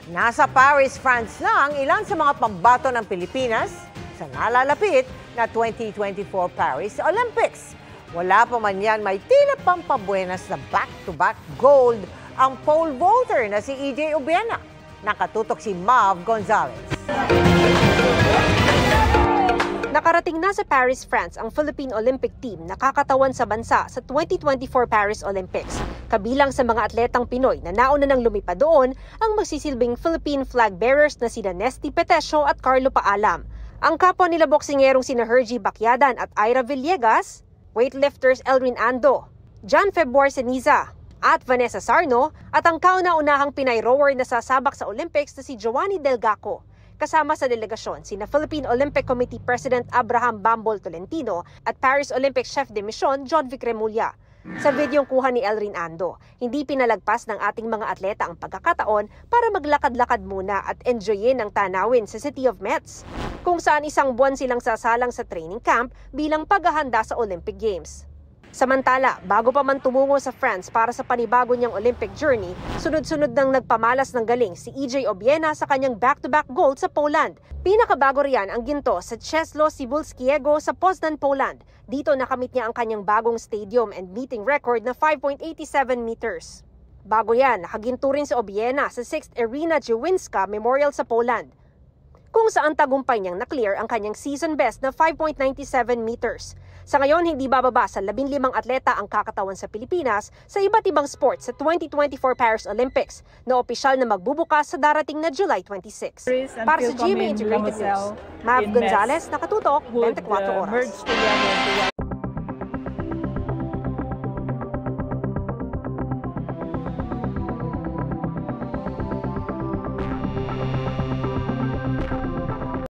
Nasa Paris, France na ang ilan sa mga pambato ng Pilipinas sa nalalapit na 2024 Paris Olympics. Wala pa man yan, may tila pampabuenas na back-to-back gold ang pole vaulter na si EJ Obiena. Nakatutok si Mav Gonzalez. Nakarating na sa Paris, France ang Philippine Olympic team na kakatawan sa bansa sa 2024 Paris Olympics. Kabilang sa mga atletang Pinoy na nauna nang lumipad doon ang magsisilbing Philippine flag bearers na sina Nesty Petesio at Carlo Paalam. Ang kapwa nila boksingerong sina Hergy Bacyadan at Ira Villegas, weightlifters Elrin Ando, John Februar Ceniza at Vanessa Sarno at ang kauna-unahang Pinay rower na sasabak sa Olympics na si Giovanni Delgaco. Kasama sa delegasyon sina Philippine Olympic Committee President Abraham Bambol Tolentino at Paris Olympic Chef de Mission John Vic Remulla. Sa videong kuha ni Elrin Ando, hindi pinalagpas ng ating mga atleta ang pagkakataon para maglakad-lakad muna at enjoyin ang tanawin sa City of Metz, kung saan isang buwan silang sasalang sa training camp bilang paghahanda sa Olympic Games. Samantala, bago pa man tumungo sa France para sa panibago niyang Olympic journey, sunod-sunod nang nagpamalas ng galing si EJ Obiena sa kanyang back-to-back gold sa Poland. Pinakabago riyan ang ginto sa Czesław Cybulskiego sa Poznan, Poland. Dito nakamit niya ang kanyang bagong stadium and meeting record na 5.87 meters. Bago yan, nakaginto rin si Obiena sa 6th Arena Dziewinska Memorial sa Poland, kung saan tagumpay niyang na-clear ang kanyang season best na 5.97 meters. Sa ngayon, hindi bababa sa 15 atleta ang kakatawan sa Pilipinas sa iba't ibang sports sa 2024 Paris Olympics na opisyal na magbubukas sa darating na July 26. Para sa GMA Integrated News, Mav Gonzalez, nakatutok, 24 Oras.